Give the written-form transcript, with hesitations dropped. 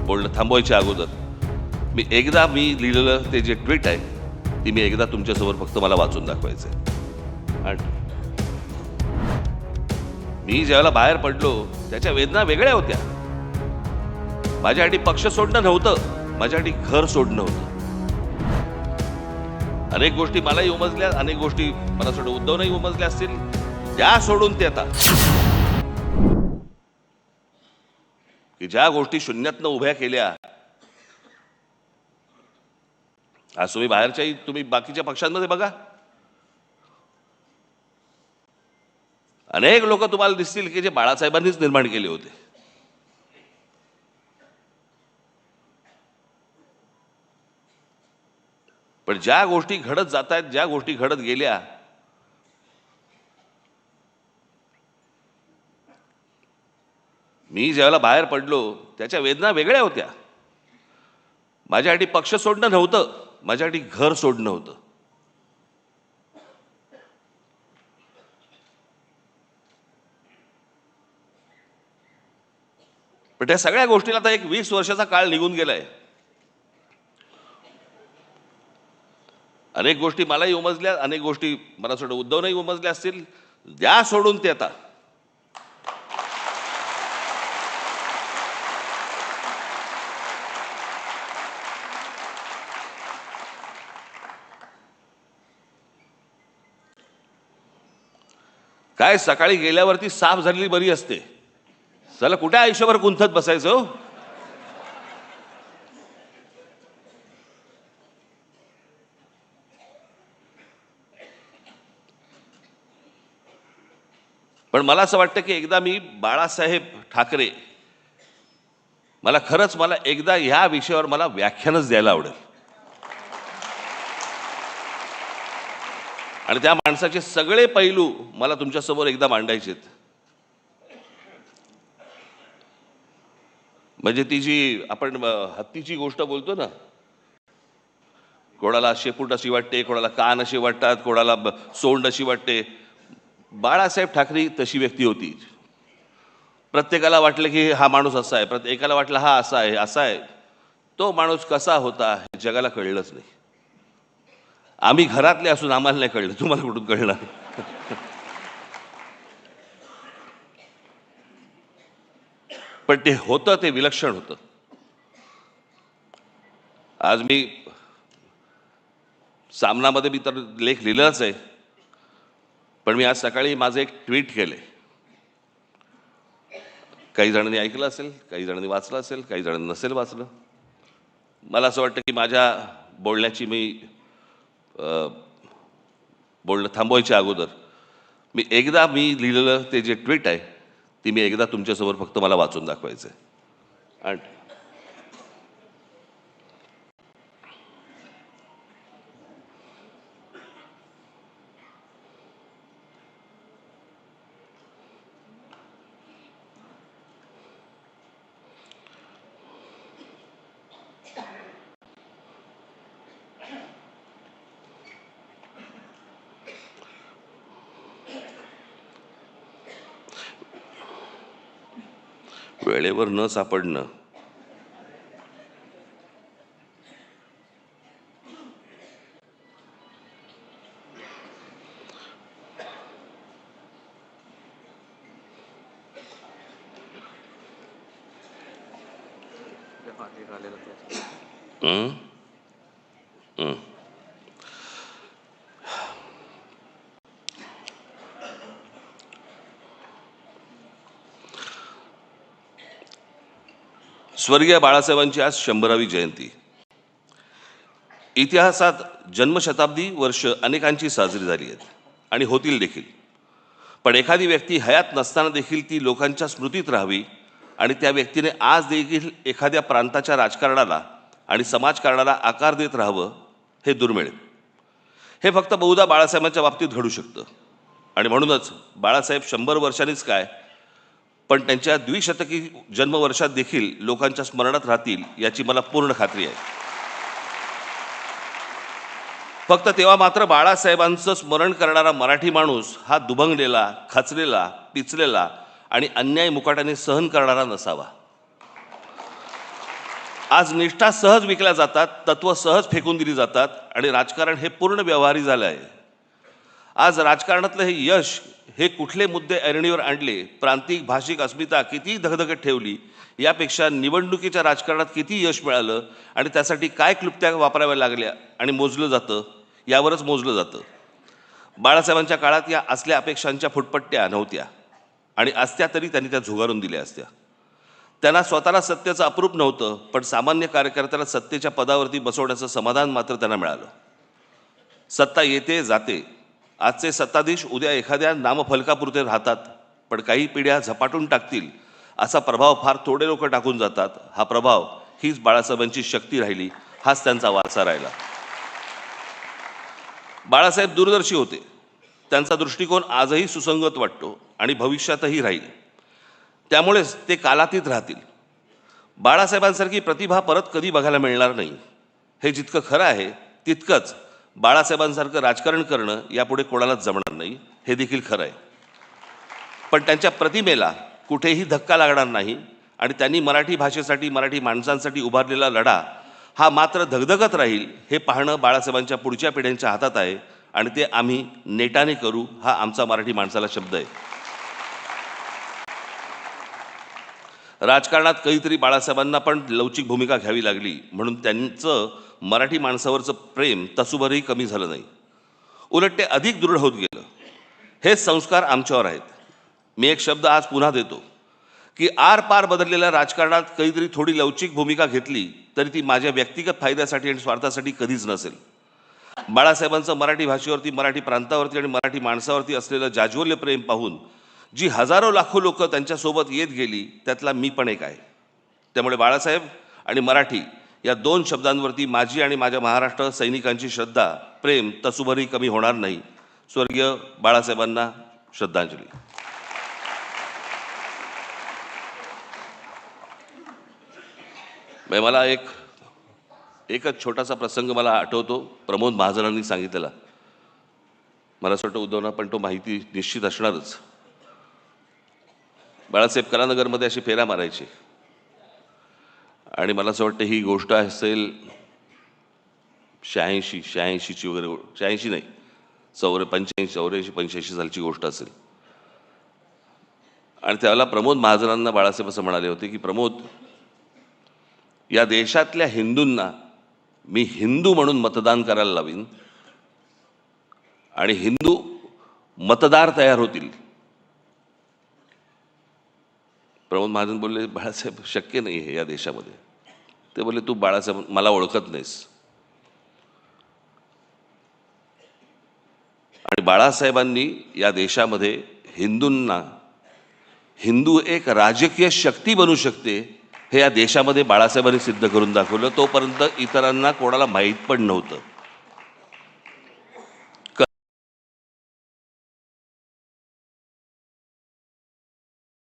बोलणं थांबवायच्या अगोदर मी लिहिलेलं ते जे ट्विट आहे ती मी एकदा तुमच्यासमोर फक्त मला वाचून दाखवायचं आहे. आणि मी ज्यावेळेला बाहेर पडलो त्याच्या वेदना वेगळ्या होत्या. माझ्यासाठी पक्ष सोडणं नव्हतं, माझ्यासाठी घर सोडणं होतं. अनेक गोष्टी मलाही उमजल्या, अनेक गोष्टी मला सोडून उद्धवनंही उमजल्या असतील, त्या सोडून ते आता की ज्या गोष्टी शून्यातनं उभ्या केल्या. आज तुम्ही बाकीच्या पक्षांमध्ये बघा, अनेक लोक तुम्हाला दिसतील की जे बाळासाहेबांनीच निर्माण केले होते. पण ज्या गोष्टी घडत जात आहेत, ज्या गोष्टी घडत गेल्या, मी ज्यावेळेला बाहेर पडलो त्याच्या वेदना वेगळ्या होत्या. माझ्यासाठी पक्ष सोडणं नव्हतं, माझ्यासाठी घर सोडणं होतं. पण त्या सगळ्या गोष्टीला आता एक 20 वर्षाचा काळ निघून गेलाय. अनेक गोष्टी मलाही उमजल्या, अनेक गोष्टी मला सोडून उद्धवनंही उमजल्या असतील, द्या सोडून ते आता. काय सकाळी गेल्यावरती साफ झालेली बरी असते. चला कुठे आयुष्यभर गुंतत बसायचं हो? पण मला असं वाटतं की एकदा मी बाळासाहेब ठाकरे मला एकदा ह्या विषयावर मला व्याख्यानच द्यायला आवडेल. आणि त्या माणसाचे सगळे पैलू मला तुमच्यासमोर एकदा मांडायचेत. म्हणजे ती जी आपण हत्तीची गोष्ट बोलतो ना, कोणाला शेपूट अशी वाटते, कोणाला कान अशी वाटतात, कोणाला सोंड अशी वाटते. बाळासाहेब ठाकरे तशी व्यक्ती होती. प्रत्येकाला वाटलं की हा माणूस असा आहे, प्रत्येकाला वाटलं हा असा आहे असा आहे. तो माणूस कसा होता हे जगाला कळलंच नाही. आम्ही घरातले असून आम्हाला नाही कळलं, तुम्हाला कुठून कळणार? पण ते होतं, ते विलक्षण होतं. आज मी सामनामध्ये मी तर लेख लिहिलाच आहे, पण मी आज सकाळी माझं एक ट्विट केले. काही जणांनी ऐकलं असेल, काही जणांनी वाचलं असेल, काही जणांनी नसेल वाचलं. मला असं वाटतं की माझ्या बोलण्याची बोलणं थांबवायच्या अगोदर मी लिहिलेलं ते जे ट्विट आहे ती मी एकदा तुमच्यासमोर फक्त मला वाचून दाखवायचं आहे. आणि वेळेवर न सापडणं स्वर्गीय बाळासाहेबांची आज 100वी जयंती. इतिहासात जन्मशताब्दी वर्ष अनेकांची साजरी झाली आहेत आणि होतील देखील. पण एखादी व्यक्ती हयात नसताना देखील ती लोकांच्या स्मृतीत राहावी आणि त्या व्यक्तीने आज देखील एखाद्या प्रांताच्या राजकारणाला आणि समाजकारणाला आकार देत राहावं, हे दुर्मिळ. हे फक्त बहुधा बाळासाहेबांच्या बाबतीत घडू शकतं. आणि म्हणूनच बाळासाहेब 100 वर्षांनीच काय, पण त्यांच्या द्विशतकी जन्मवर्षात देखील लोकांच्या स्मरणात राहतील याची मला पूर्ण खात्री आहे. फक्त तेव्हा मात्र बाळासाहेबांचं स्मरण करणारा मराठी माणूस हा दुभंगलेला, खचलेला, पिचलेला आणि अन्याय मुकाट्याने सहन करणारा नसावा. आज निष्ठा सहज विकल्या जातात, तत्व सहज फेकून दिली जातात आणि राजकारण हे पूर्ण व्यवहारी झालं आहे. आज राजकारणातलं हे यश हे कुठले मुद्दे ऐरणीवर आणले, प्रांतिक भाषिक अस्मिता किती धगधगत ठेवली, यापेक्षा निवडणुकीच्या राजकारणात किती यश मिळालं आणि त्यासाठी काय क्लुप्त्या वापराव्या लागल्या आणि मोजलं जातं, यावरच मोजलं जातं. बाळासाहेबांच्या काळात या असल्या अपेक्षांच्या फुटपट्ट्या नव्हत्या आणि असत्या तरी त्यांनी त्या झुगारून दिल्या असत्या. त्यांना स्वतःला सत्तेचं अप्रूप नव्हतं, पण सामान्य कार्यकर्त्याला सत्तेच्या पदावरती बसवण्याचं समाधान मात्र त्यांना मिळालं. सत्ता येते जाते. आजचे सत्ताधीश उद्या एखाद्या नामफलकापुरते राहतात, पण काही पिढ्या झपाटून टाकतील असा प्रभाव फार थोडे लोक टाकून जातात. हा प्रभाव हीच बाळासाहेबांची शक्ती राहिली, हाच त्यांचा वारसा राहिला. बाळासाहेब दूरदर्शी होते. त्यांचा दृष्टिकोन आजही सुसंगत वाटतो आणि भविष्यातही राहील. त्यामुळेच ते कालातीत राहतील. बाळासाहेबांसारखी प्रतिभा परत कधी बघायला मिळणार नाही. हे जितकं खरं आहे तितकंच बाळासाहेबांसारखं राजकारण करणं यापुढे कोणालाच जमणार नाही, हे देखील खरं आहे. पण त्यांच्या प्रतिमेला कुठेही धक्का लागणार नाही आणि त्यांनी मराठी भाषेसाठी, मराठी माणसांसाठी उभारलेला लढा हा मात्र धगधगत राहील, हे पाहणं बाळासाहेबांच्या पुढच्या पिढ्यांच्या हातात आहे आणि ते आम्ही नेटाने करू, हा आमचा मराठी माणसाला शब्द आहे. राजकारणात कधीतरी बाळासाहेबांना पण लवचिक भूमिका घ्यावी लागली, म्हणून त्यांचं मराठी माणसावरचं प्रेम तसूभरही कमी झालं नाही, उलट ते अधिक दृढ होत गेलं. हेच संस्कार आमच्यावर आहेत. मी एक शब्द आज पुन्हा देतो की आरपार बदललेल्या राजकारणात कधीतरी थोडी लवचिक भूमिका घेतली तरी ती माझ्या व्यक्तिगत फायद्यासाठी आणि स्वार्थासाठी कधीच नसेल. बाळासाहेबांचं मराठी भाषेवरती, मराठी प्रांतावरती आणि मराठी माणसावरती असलेलं जाज्वल्य प्रेम पाहून जी हजारो लाखो लोक त्यांच्यासोबत येत गेली, त्यातला मी पण एक आहे. त्यामुळे बाळासाहेब आणि मराठी या दोन शब्दांवरती माझी आणि माझ्या महाराष्ट्र सैनिकांची श्रद्धा, प्रेम तसूभरही कमी होणार नाही. स्वर्गीय बाळासाहेबांना श्रद्धांजली. मला एकच छोटासा प्रसंग मला आठवतो, प्रमोद महाजनांनी सांगितलेला. मला असं वाटतं उद्धवना पण तो माहिती निश्चित असणारच. बाळासाहेब कलानगरमध्ये अशी फेऱ्या मारायचे आणि मला असं वाटतं ही गोष्ट असेल 86ची वगैरे, 86 नाही, 85 सालची गोष्ट असेल. आणि त्यावेळेला प्रमोद महाजनांना बाळासाहेब असं म्हणाले होते की प्रमोद, या देशातल्या हिंदूंना मी हिंदू म्हणून मतदान करायला लावीन आणि हिंदू मतदार तयार होतील. प्रमोद महाजन बोलले, बाळासाहेब शक्य नाही आहे या देशामध्ये. ते बोलले, तू बाळासाहेब मला ओळखत नाहीस. आणि बाळासाहेबांनी या देशामध्ये हिंदूंना, हिंदू एक राजकीय शक्ती बनू शकते हे या देशामध्ये बाळासाहेबांनी सिद्ध करून दाखवलं. तोपर्यंत इतरांना कोणाला माहीत पण नव्हतं.